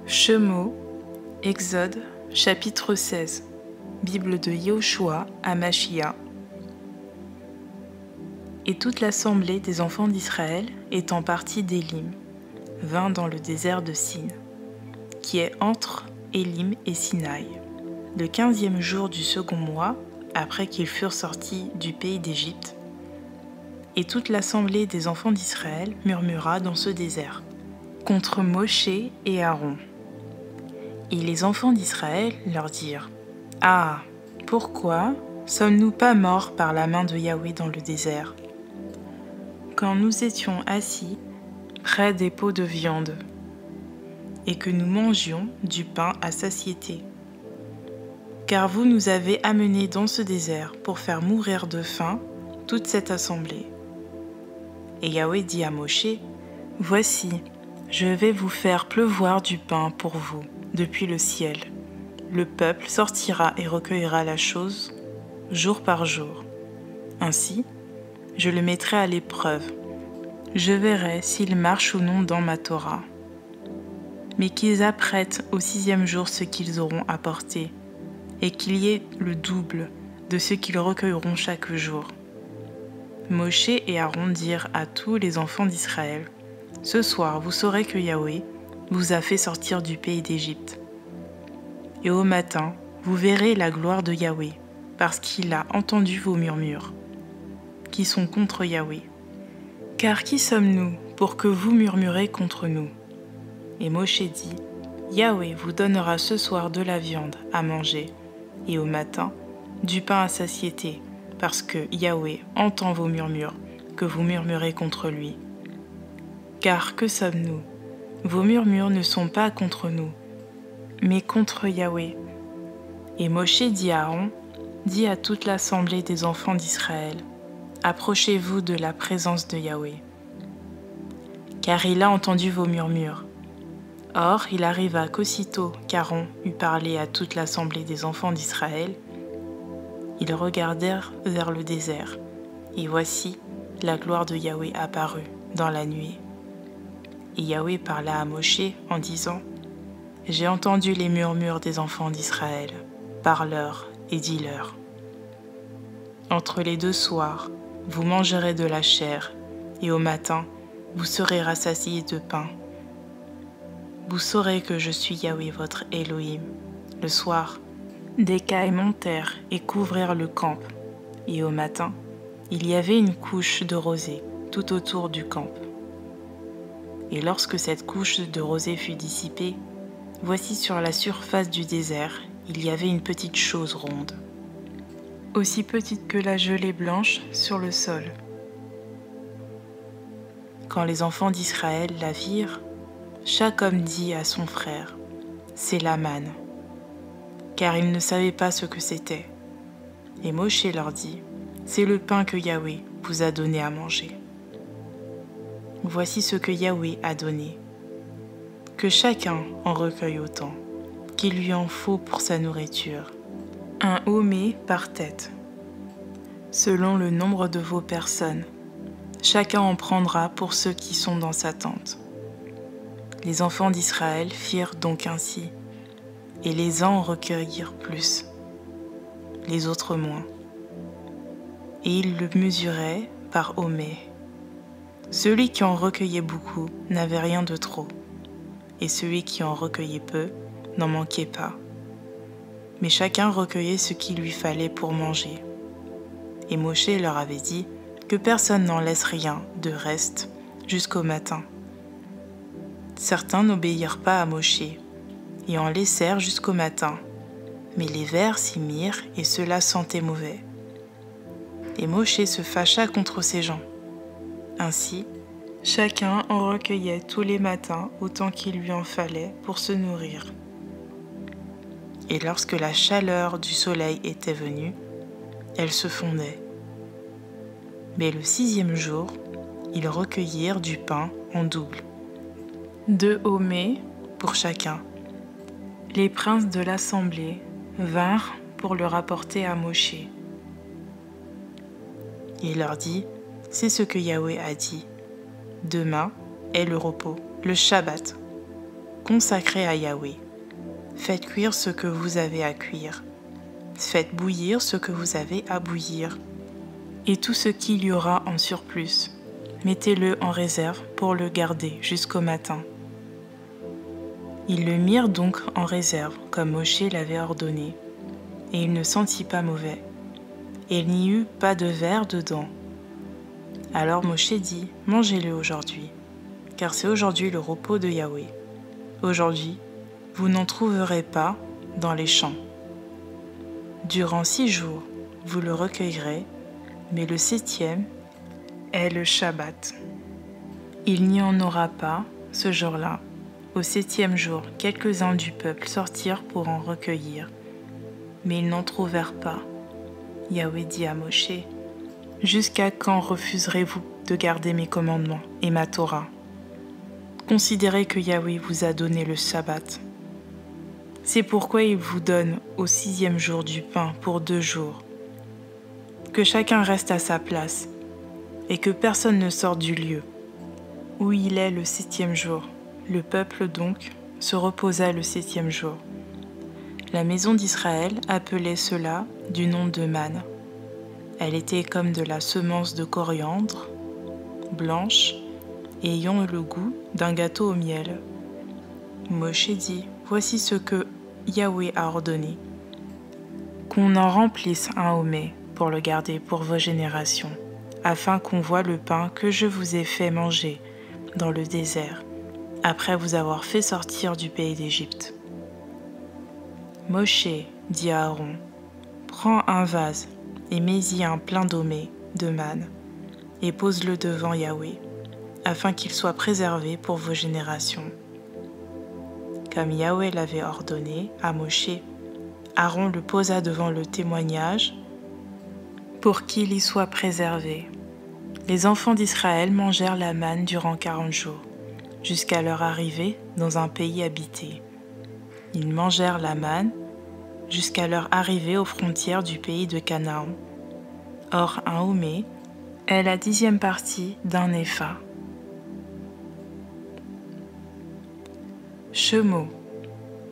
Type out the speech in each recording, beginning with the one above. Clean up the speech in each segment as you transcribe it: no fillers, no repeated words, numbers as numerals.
Shemo, Exode, chapitre 16. Bible de Yehoshua à Machia. Et toute l'assemblée des enfants d'Israël, étant partie d'Élim, vint dans le désert de Sin, qui est entre Élim et Sinaï, le 15e jour du second mois, après qu'ils furent sortis du pays d'Égypte. Et toute l'assemblée des enfants d'Israël murmura dans ce désert, contre Moshe et Aaron. Et les enfants d'Israël leur dirent, « Ah, pourquoi sommes-nous pas morts par la main de Yahweh dans le désert, quand nous étions assis près des pots de viande, et que nous mangions du pain à satiété? Car vous nous avez amenés dans ce désert pour faire mourir de faim toute cette assemblée. » Et Yahweh dit à Moshe, « Voici, je vais vous faire pleuvoir du pain pour vous depuis le ciel. Le peuple sortira et recueillera la chose jour par jour. Ainsi, je le mettrai à l'épreuve. Je verrai s'il marche ou non dans ma Torah. Mais qu'ils apprêtent au 6e jour ce qu'ils auront apporté, et qu'il y ait le double de ce qu'ils recueilleront chaque jour. » Moshe et Aaron dirent à tous les enfants d'Israël, « Ce soir, vous saurez que Yahweh vous a fait sortir du pays d'Égypte. Et au matin, vous verrez la gloire de Yahweh, parce qu'il a entendu vos murmures, qui sont contre Yahweh. Car qui sommes-nous pour que vous murmurez contre nous? » Et Moshe dit, « Yahweh vous donnera ce soir de la viande à manger, et au matin, du pain à satiété, parce que Yahweh entend vos murmures, que vous murmurez contre lui. Car que sommes-nous? Vos murmures ne sont pas contre nous, mais contre Yahweh. » Et Moshe dit à Aaron, dit à toute l'assemblée des enfants d'Israël, « Approchez-vous de la présence de Yahweh, car il a entendu vos murmures. » Or, il arriva qu'aussitôt qu'Aaron eut parlé à toute l'assemblée des enfants d'Israël, ils regardèrent vers le désert, et voici, la gloire de Yahweh apparut dans la nuée. Et Yahweh parla à Moshe en disant, « J'ai entendu les murmures des enfants d'Israël, parle-leur et dis-leur. Entre les 2 soirs, vous mangerez de la chair, et au matin, vous serez rassasiés de pain. Vous saurez que je suis Yahweh votre Elohim. » Le soir, des cailles montèrent et couvrirent le camp, et au matin, il y avait une couche de rosée tout autour du camp. Et lorsque cette couche de rosée fut dissipée, voici sur la surface du désert, il y avait une petite chose ronde, aussi petite que la gelée blanche sur le sol. Quand les enfants d'Israël la virent, chaque homme dit à son frère, « C'est la manne », car ils ne savaient pas ce que c'était. Et Moshe leur dit, « C'est le pain que Yahweh vous a donné à manger. Voici ce que Yahweh a donné. Que chacun en recueille autant qu'il lui en faut pour sa nourriture, un homé par tête, selon le nombre de vos personnes. Chacun en prendra pour ceux qui sont dans sa tente. » Les enfants d'Israël firent donc ainsi, et les uns en recueillirent plus, les autres moins. Et ils le mesuraient par homé. Celui qui en recueillait beaucoup n'avait rien de trop, et celui qui en recueillait peu n'en manquait pas. Mais chacun recueillait ce qu'il lui fallait pour manger. Et Moshe leur avait dit que personne n'en laisse rien de reste jusqu'au matin. Certains n'obéirent pas à Moshe, et en laissèrent jusqu'au matin, mais les vers s'y mirent, et cela sentait mauvais. Et Moshe se fâcha contre ces gens. Ainsi, chacun en recueillait tous les matins autant qu'il lui en fallait pour se nourrir. Et lorsque la chaleur du soleil était venue, elle se fondait. Mais le 6e jour, ils recueillirent du pain en double, 2 homés pour chacun. Les princes de l'assemblée vinrent pour le rapporter à Moshe. Il leur dit, « C'est ce que Yahweh a dit. Demain est le repos, le Shabbat. consacré à Yahweh. Faites cuire ce que vous avez à cuire. Faites bouillir ce que vous avez à bouillir. Et tout ce qu'il y aura en surplus, mettez-le en réserve pour le garder jusqu'au matin. Ils le mirent donc en réserve, comme Moshe l'avait ordonné, et il ne sentit pas mauvais, et il n'y eut pas de verre dedans. Alors Moshe dit, mangez-le aujourd'hui, car c'est aujourd'hui le repos de Yahweh. Aujourd'hui, vous n'en trouverez pas dans les champs. Durant 6 jours, vous le recueillerez, mais le 7e est le Shabbat. Il n'y en aura pas ce jour-là. Au 7e jour, quelques-uns du peuple sortirent pour en recueillir, mais ils n'en trouvèrent pas. Yahweh dit à Moshe, « Jusqu'à quand refuserez-vous de garder mes commandements et ma Torah? Considérez que Yahweh vous a donné le Shabbat. C'est pourquoi il vous donne au 6e jour du pain pour 2 jours. Que chacun reste à sa place, et que personne ne sorte du lieu où il est le 7e jour. » Le peuple donc se reposa le 7e jour. La maison d'Israël appelait cela du nom de manne. Elle était comme de la semence de coriandre, blanche, et ayant le goût d'un gâteau au miel. Moshe dit, voici ce que Yahweh a ordonné, qu'on en remplisse un hommet pour le garder pour vos générations, afin qu'on voie le pain que je vous ai fait manger dans le désert, après vous avoir fait sortir du pays d'Égypte. Moshe dit à Aaron, prends un vase et mets-y un plein d'hommet de manne, et pose-le devant Yahweh, afin qu'il soit préservé pour vos générations. Comme Yahweh l'avait ordonné à Moshe, Aaron le posa devant le témoignage pour qu'il y soit préservé. Les enfants d'Israël mangèrent la manne durant 40 jours, jusqu'à leur arrivée dans un pays habité. Ils mangèrent la manne jusqu'à leur arrivée aux frontières du pays de Canaan. Or, un hommet est la 10e partie d'un épha. Shemo,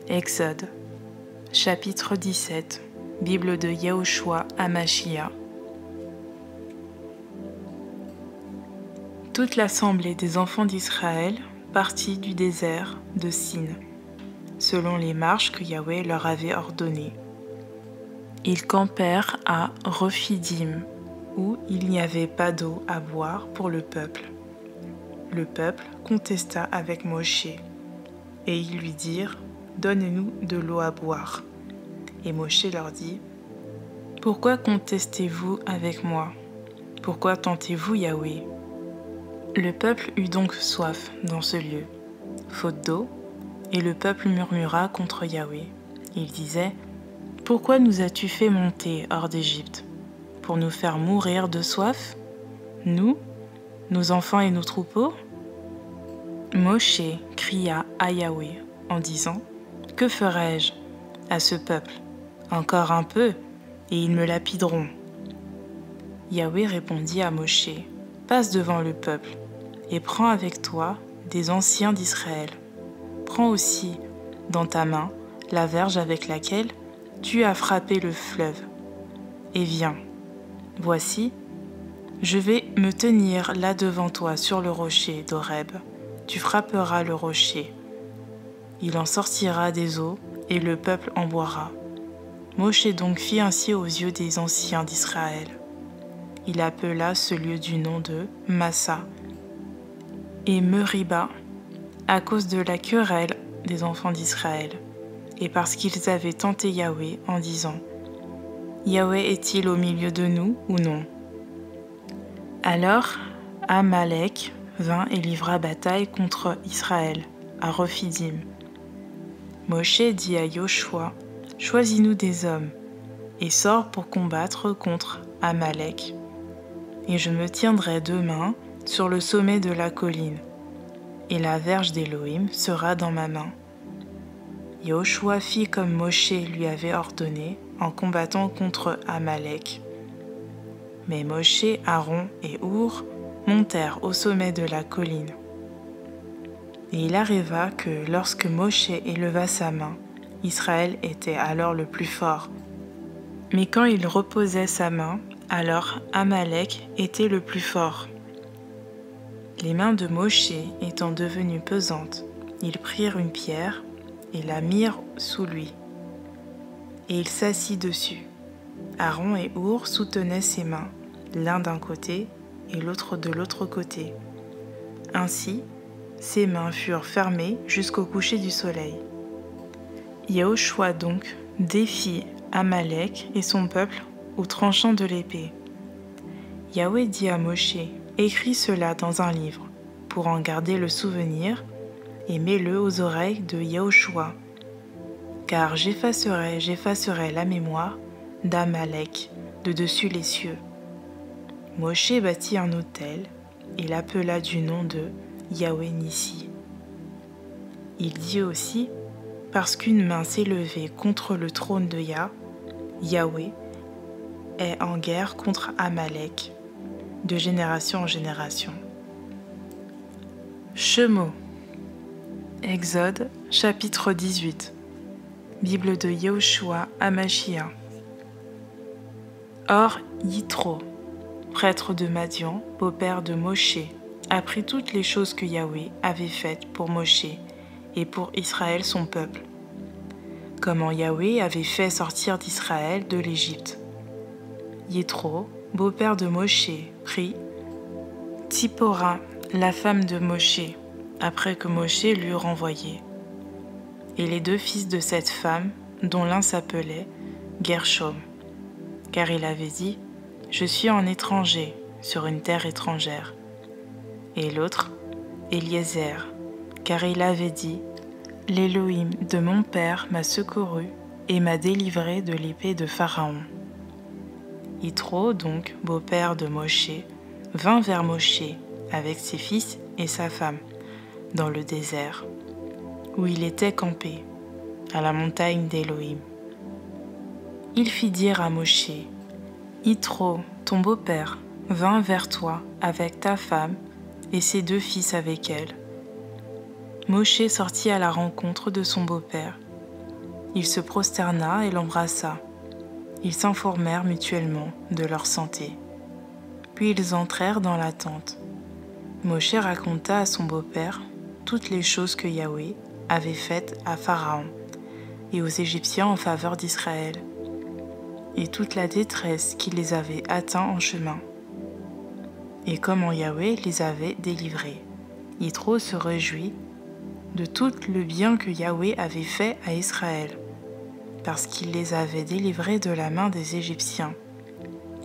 Exode, chapitre 17, Bible de Yahushua Hamashia. Toute l'assemblée des enfants d'Israël partit du désert de Sin, selon les marches que Yahweh leur avait ordonnées. Ils campèrent à Rephidim, où il n'y avait pas d'eau à boire pour le peuple. Le peuple contesta avec Moshe, et ils lui dirent, « Donne-nous de l'eau à boire. » Et Moshe leur dit, « Pourquoi contestez-vous avec moi? Pourquoi tentez-vous Yahweh ?» Le peuple eut donc soif dans ce lieu, faute d'eau, et le peuple murmura contre Yahweh. Il disait, « Pourquoi nous as-tu fait monter hors d'Égypte? Pour nous faire mourir de soif? Nous, nos enfants et nos troupeaux ?» Moshe cria à Yahweh en disant, « Que ferai-je à ce peuple? Encore un peu, et ils me lapideront. » Yahweh répondit à Moshe, « Passe devant le peuple, et prends avec toi des anciens d'Israël. Prends aussi dans ta main la verge avec laquelle tu as frappé le fleuve, et viens. Voici, je vais me tenir là devant toi sur le rocher d'Horeb. Tu frapperas le rocher. Il en sortira des eaux, et le peuple en boira. » Moshe donc fit ainsi aux yeux des anciens d'Israël. Il appela ce lieu du nom de Massa et Meriba à cause de la querelle des enfants d'Israël, et parce qu'ils avaient tenté Yahweh en disant, « Yahweh est-il au milieu de nous ou non ?» Alors Amalek vint et livra bataille contre Israël à Rephidim. Moshe dit à Yoshua, « Choisis-nous des hommes, et sors pour combattre contre Amalek. Et je me tiendrai demain sur le sommet de la colline, et la verge d'Élohim sera dans ma main. » Yoshua fit comme Moshe lui avait ordonné en combattant contre Amalek. Mais Moshe, Aaron et Our montèrent au sommet de la colline. Et il arriva que lorsque Moshe éleva sa main, Israël était alors le plus fort. Mais quand il reposait sa main, alors Amalek était le plus fort. Les mains de Moshe étant devenues pesantes, ils prirent une pierre et la mirent sous lui. Et il s'assit dessus. Aaron et Our soutenaient ses mains, l'un d'un côté et l'autre de l'autre côté. Ainsi, ses mains furent fermées jusqu'au coucher du soleil. Yahushua donc défie Amalek et son peuple au tranchant de l'épée. Yahweh dit à Moshe, « Écris cela dans un livre, pour en garder le souvenir, et mets-le aux oreilles de Yahushua. Car j'effacerai la mémoire d'Amalek de dessus les cieux. » Moshe bâtit un autel et l'appela du nom de Yahweh Nissi. Il dit aussi, parce qu'une main s'est levée contre le trône de Yahweh est en guerre contre Amalek, de génération en génération. Shemo. Exode, chapitre 18. Bible de Yahushua Hamashiach. Or, Yitro, prêtre de Madian, beau-père de Moshe, apprit toutes les choses que Yahweh avait faites pour Moshe et pour Israël son peuple. Comment Yahweh avait fait sortir d'Israël de l'Égypte. Yitro, beau-père de Moshe, prit Tsipora, la femme de Moshe, après que Moshe l'eut renvoyée. Et les deux fils de cette femme, dont l'un s'appelait Gershom, car il avait dit « Je suis en étranger, sur une terre étrangère ». Et l'autre, Eliezer, car il avait dit « L'Élohim de mon père m'a secouru et m'a délivré de l'épée de Pharaon ». Yitro, donc, beau-père de Moshe, vint vers Moshe avec ses fils et sa femme, dans le désert, où il était campé, à la montagne d'Élohim. Il fit dire à Moshe, « Yitro, ton beau-père, vint vers toi avec ta femme et ses deux fils avec elle. » Moshe sortit à la rencontre de son beau-père. Il se prosterna et l'embrassa. Ils s'informèrent mutuellement de leur santé. Puis ils entrèrent dans la tente. Moshe raconta à son beau-père toutes les choses que Yahweh avait faites à Pharaon et aux Égyptiens en faveur d'Israël, et toute la détresse qui les avait atteints en chemin, et comment Yahweh les avait délivrés. Yitro se réjouit de tout le bien que Yahweh avait fait à Israël, parce qu'il les avait délivrés de la main des Égyptiens.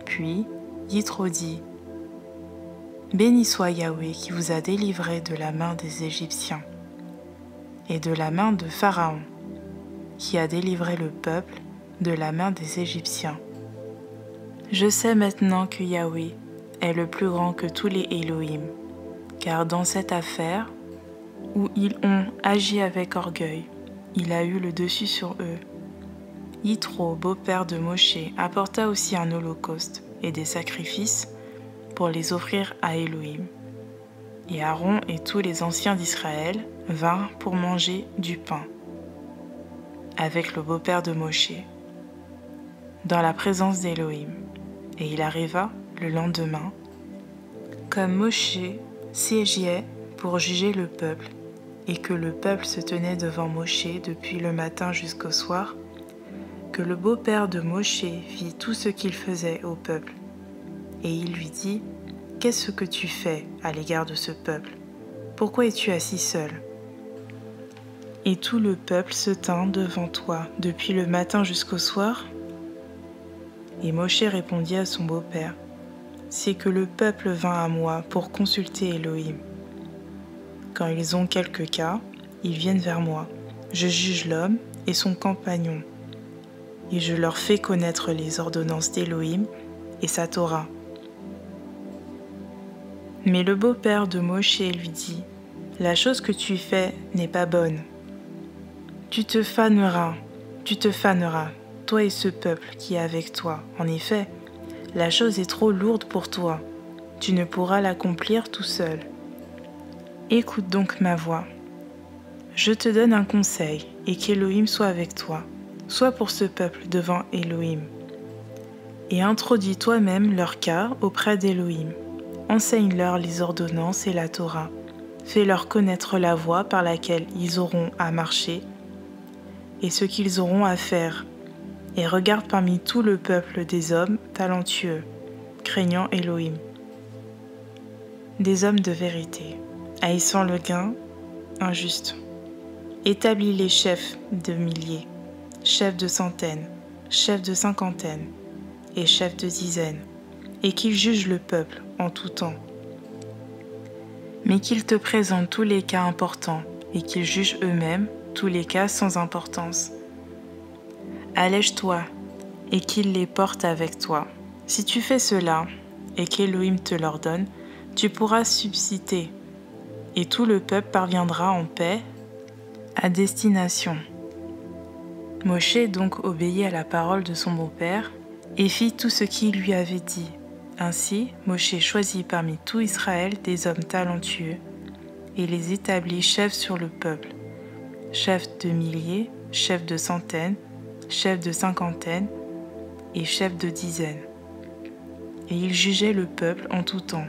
Puis Yitro dit, « Béni soit Yahweh qui vous a délivrés de la main des Égyptiens, et de la main de Pharaon, qui a délivré le peuple de la main des Égyptiens. Je sais maintenant que Yahweh est le plus grand que tous les Elohim, car dans cette affaire, où ils ont agi avec orgueil, il a eu le dessus sur eux. » Yitro, beau-père de Moshe, apporta aussi un holocauste et des sacrifices pour les offrir à Elohim. Et Aaron et tous les anciens d'Israël vinrent pour manger du pain avec le beau-père de Moshe, dans la présence d'Elohim. Et il arriva le lendemain, comme Moshe siégeait pour juger le peuple, et que le peuple se tenait devant Moshe depuis le matin jusqu'au soir, que le beau-père de Moshe vit tout ce qu'il faisait au peuple. Et il lui dit, « Qu'est-ce que tu fais à l'égard de ce peuple? Pourquoi es-tu assis seul ?» Et tout le peuple se tint devant toi depuis le matin jusqu'au soir. Et Moshe répondit à son beau-père, « C'est que le peuple vint à moi pour consulter Elohim. Quand ils ont quelque cas, ils viennent vers moi. Je juge l'homme et son compagnon, et je leur fais connaître les ordonnances d'Elohim et sa Torah. » Mais le beau-père de Moshe lui dit, « La chose que tu fais n'est pas bonne. Tu te faneras, toi et ce peuple qui est avec toi. En effet, la chose est trop lourde pour toi. Tu ne pourras l'accomplir tout seul. Écoute donc ma voix Je te donne un conseil, et qu'Élohim soit avec toi. Sois pour ce peuple devant Élohim. Et introduis toi-même leur cas auprès d'Élohim. Enseigne-leur les ordonnances et la Torah. Fais-leur connaître la voie par laquelle ils auront à marcher et ce qu'ils auront à faire. Et regarde parmi tout le peuple des hommes talentueux, craignant Élohim. Des hommes de vérité, haïssant le gain injuste. Établis les chefs de milliers, chefs de centaines, chefs de cinquantaines et chefs de dizaines, et qu'ils jugent le peuple en tout temps. Mais qu'ils te présentent tous les cas importants et qu'ils jugent eux-mêmes tous les cas sans importance. Allège-toi et qu'ils les portent avec toi. Si tu fais cela et qu'Élohim te l'ordonne, tu pourras subsister et tout le peuple parviendra en paix à destination. Moshe donc obéit à la parole de son beau-père et fit tout ce qu'il lui avait dit. Ainsi, Moshe choisit parmi tout Israël des hommes talentueux et les établit chefs sur le peuple, chefs de milliers, chefs de centaines, chefs de cinquantaines et chefs de dizaines. Et il jugeait le peuple en tout temps.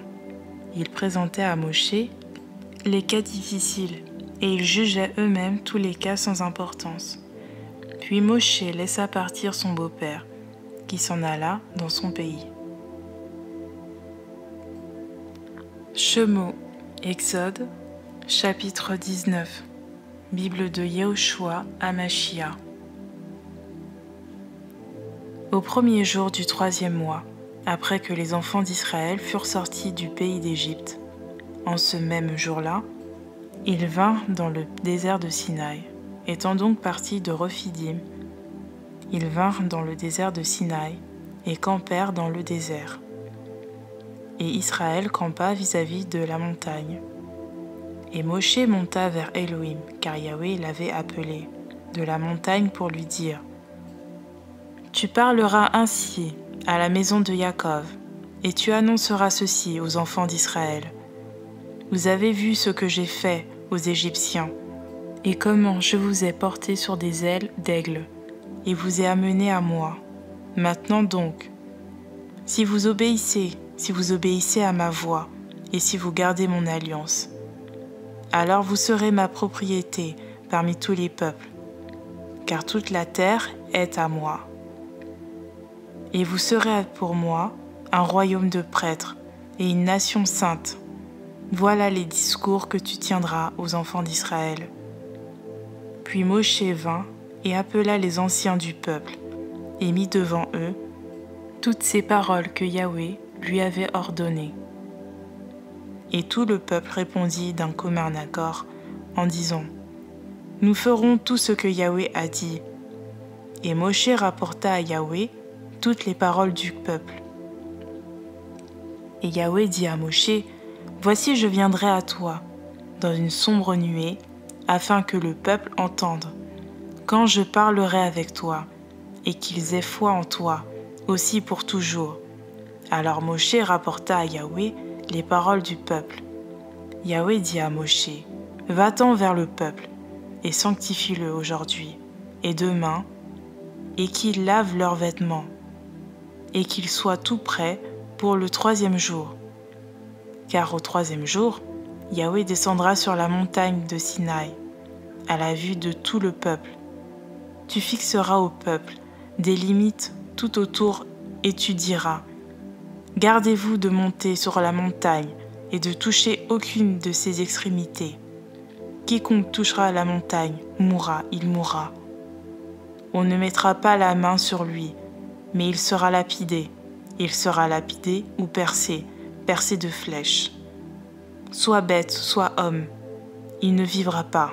Il présentait à Moshe les cas difficiles et ils jugeaient eux-mêmes tous les cas sans importance. Puis Moshe laissa partir son beau-père, qui s'en alla dans son pays. Shemo, Exode, chapitre 19, Bible de Yehoshua Amashia. Au premier jour du 3e mois, après que les enfants d'Israël furent sortis du pays d'Égypte, en ce même jour-là, ils vinrent dans le désert de Sinaï. Étant donc partis de Rephidim, ils vinrent dans le désert de Sinaï et campèrent dans le désert. Et Israël campa vis-à-vis de la montagne. Et Moshe monta vers Élohim, car Yahweh l'avait appelé de la montagne pour lui dire : Tu parleras ainsi à la maison de Jacob, et tu annonceras ceci aux enfants d'Israël. Vous avez vu ce que j'ai fait aux Égyptiens, et comment je vous ai porté sur des ailes d'aigle, et vous ai amenés à moi. Maintenant donc, si vous obéissez à ma voix, et si vous gardez mon alliance, alors vous serez ma propriété parmi tous les peuples, car toute la terre est à moi. Et vous serez pour moi un royaume de prêtres et une nation sainte. Voilà les discours que tu tiendras aux enfants d'Israël. Puis Moshe vint et appela les anciens du peuple, et mit devant eux toutes ces paroles que Yahweh lui avait ordonnées. Et tout le peuple répondit d'un commun accord en disant : Nous ferons tout ce que Yahweh a dit. Et Moshe rapporta à Yahweh toutes les paroles du peuple. Et Yahweh dit à Moshe : Voici, je viendrai à toi dans une sombre nuée, afin que le peuple entende, quand je parlerai avec toi, et qu'ils aient foi en toi, aussi pour toujours. Alors Moshe rapporta à Yahweh les paroles du peuple. Yahweh dit à Moshe : Va-t'en vers le peuple, et sanctifie-le aujourd'hui, et demain, et qu'ils lavent leurs vêtements, et qu'ils soient tout prêts pour le 3e jour. Car au 3e jour, Yahweh descendra sur la montagne de Sinaï, à la vue de tout le peuple. Tu fixeras au peuple des limites tout autour et tu diras : Gardez-vous de monter sur la montagne et de toucher aucune de ses extrémités. Quiconque touchera la montagne mourra, il mourra. On ne mettra pas la main sur lui, mais il sera lapidé. Il sera lapidé ou percé de flèches. Soit bête, soit homme, il ne vivra pas.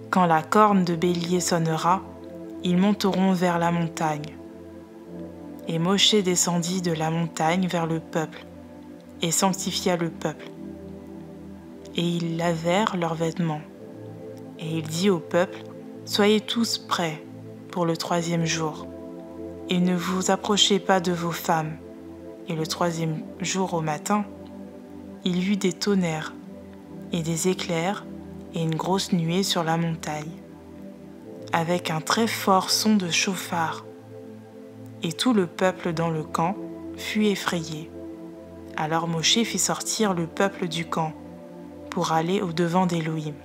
Quand la corne de bélier sonnera, ils monteront vers la montagne. Et Moshe descendit de la montagne vers le peuple, et sanctifia le peuple. Et ils lavèrent leurs vêtements. Et il dit au peuple : Soyez tous prêts pour le 3e jour, et ne vous approchez pas de vos femmes. Et le 3e jour au matin, il y eut des tonnerres et des éclairs et une grosse nuée sur la montagne, avec un très fort son de chauffard. Et tout le peuple dans le camp fut effrayé. Alors Moshe fit sortir le peuple du camp pour aller au-devant d'Élohim.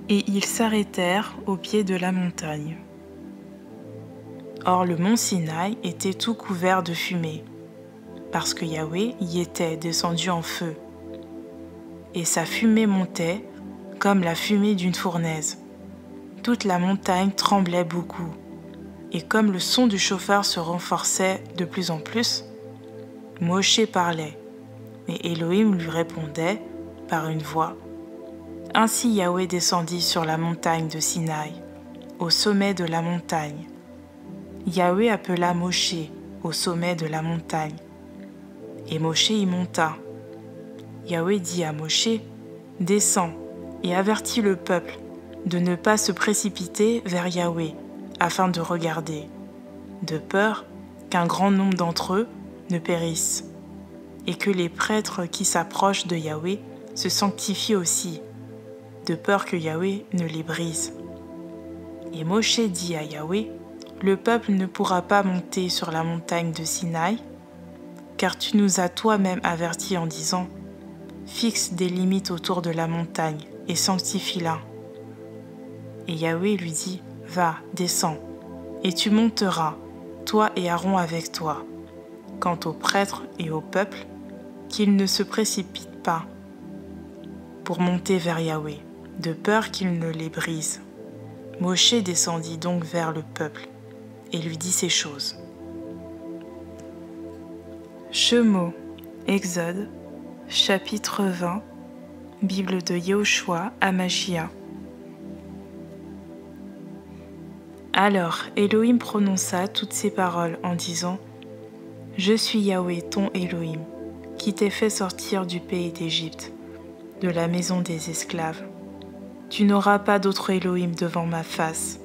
Et ils s'arrêtèrent au pied de la montagne. Or le mont Sinaï était tout couvert de fumée, parce que Yahweh y était descendu en feu. Et sa fumée montait comme la fumée d'une fournaise. Toute la montagne tremblait beaucoup. Et comme le son du chauffard se renforçait de plus en plus, Moshe parlait, et Élohim lui répondait par une voix. Ainsi Yahweh descendit sur la montagne de Sinaï, au sommet de la montagne. Yahweh appela Moshe au sommet de la montagne, et Moshe y monta. Yahweh dit à Moshe, « Descends et avertis le peuple de ne pas se précipiter vers Yahweh, afin de regarder, de peur qu'un grand nombre d'entre eux ne périssent, et que les prêtres qui s'approchent de Yahweh se sanctifient aussi, de peur que Yahweh ne les brise. » Et Moshe dit à Yahweh, « Le peuple ne pourra pas monter sur la montagne de Sinaï, car tu nous as toi-même avertis en disant, « Fixe des limites autour de la montagne et sanctifie-la. » Et Yahweh lui dit, « Va, descends, et tu monteras, toi et Aaron avec toi. Quant aux prêtres et au peuple, qu'ils ne se précipitent pas pour monter vers Yahweh, de peur qu'il ne les brise. » Moshe descendit donc vers le peuple et lui dit ces choses. Shemo, Exode, chapitre 20, Bible de Yehoshua Amashia. Alors Élohim prononça toutes ces paroles en disant, « Je suis Yahweh ton Élohim, qui t'ai fait sortir du pays d'Égypte, de la maison des esclaves. Tu n'auras pas d'autre Élohim devant ma face.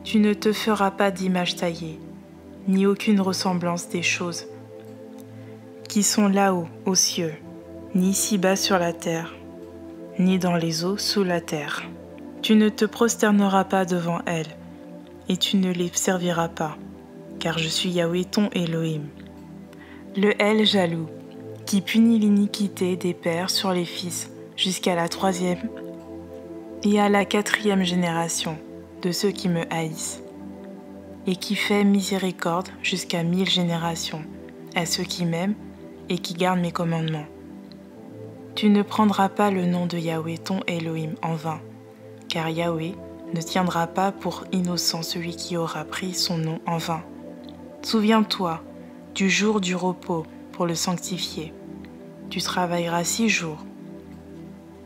Tu ne te feras pas d'image taillée, ni aucune ressemblance des choses qui sont là-haut aux cieux, ni ici-bas sur la terre, ni dans les eaux sous la terre. Tu ne te prosterneras pas devant elles, et tu ne les serviras pas, car je suis Yahweh ton Élohim. Le El jaloux, qui punit l'iniquité des pères sur les fils jusqu'à la 3e et à la 4e génération de ceux qui me haïssent, et qui fait miséricorde jusqu'à 1000 générations à ceux qui m'aiment et qui gardent mes commandements. Tu ne prendras pas le nom de Yahweh ton Élohim en vain, car Yahweh ne tiendra pas pour innocent celui qui aura pris son nom en vain. Souviens-toi du jour du repos pour le sanctifier. Tu travailleras 6 jours.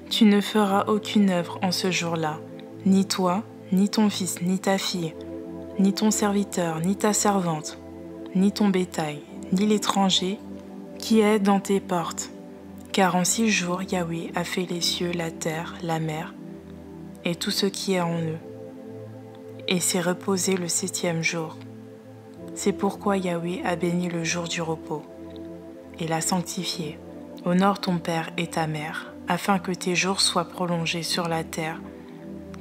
Tu ne feras aucune œuvre en ce jour-là, ni toi, ni ton fils, ni ta fille, ni ton serviteur, ni ta servante, ni ton bétail, ni l'étranger qui est dans tes portes. Car en 6 jours, Yahweh a fait les cieux, la terre, la mer, et tout ce qui est en eux, et s'est reposé le 7e jour. C'est pourquoi Yahweh a béni le jour du repos, et l'a sanctifié. Honore ton père et ta mère, afin que tes jours soient prolongés sur la terre,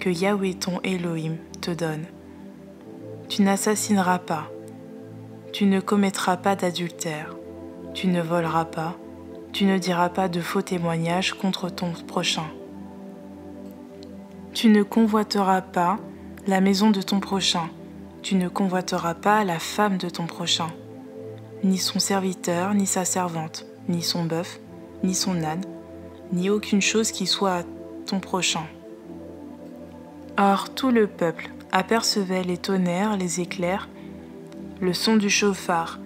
que Yahweh ton Élohim te donne. Tu n'assassineras pas, tu ne commettras pas d'adultère, tu ne voleras pas, tu ne diras pas de faux témoignages contre ton prochain. Tu ne convoiteras pas la maison de ton prochain, tu ne convoiteras pas la femme de ton prochain, ni son serviteur, ni sa servante, ni son bœuf, ni son âne, ni aucune chose qui soit à ton prochain. » Or tout le peuple apercevait les tonnerres, les éclairs, le son du chauffard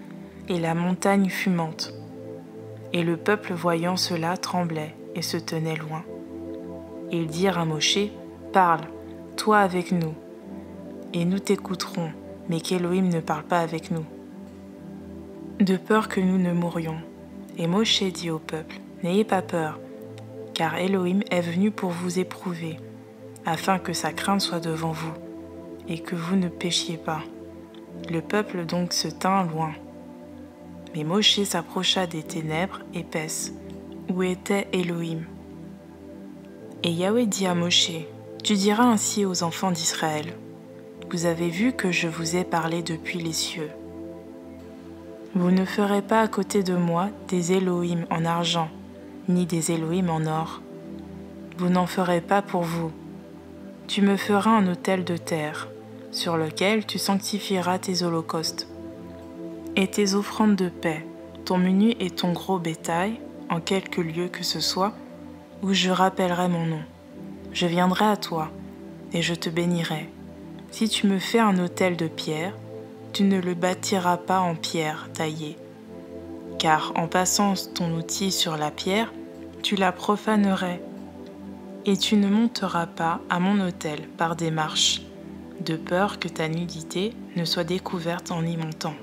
et la montagne fumante. Et le peuple voyant cela tremblait et se tenait loin. Et ils dirent à Moshe, « Parle, toi avec nous, et nous t'écouterons, mais qu'Élohim ne parle pas avec nous, de peur que nous ne mourions. » Et Moshe dit au peuple, « N'ayez pas peur, car Élohim est venu pour vous éprouver, afin que sa crainte soit devant vous, et que vous ne péchiez pas. » Le peuple donc se tint loin. Mais Moshe s'approcha des ténèbres épaisses, où était Élohim. Et Yahweh dit à Moshe, tu diras ainsi aux enfants d'Israël, vous avez vu que je vous ai parlé depuis les cieux. Vous ne ferez pas à côté de moi des Elohim en argent, ni des Elohim en or. Vous n'en ferez pas pour vous. Tu me feras un autel de terre, sur lequel tu sanctifieras tes holocaustes et tes offrandes de paix, ton menu et ton gros bétail, en quelque lieu que ce soit, où je rappellerai mon nom. Je viendrai à toi, et je te bénirai. Si tu me fais un autel de pierre, tu ne le bâtiras pas en pierre taillée, car en passant ton outil sur la pierre, tu la profanerais, et tu ne monteras pas à mon autel par des marches, de peur que ta nudité ne soit découverte en y montant.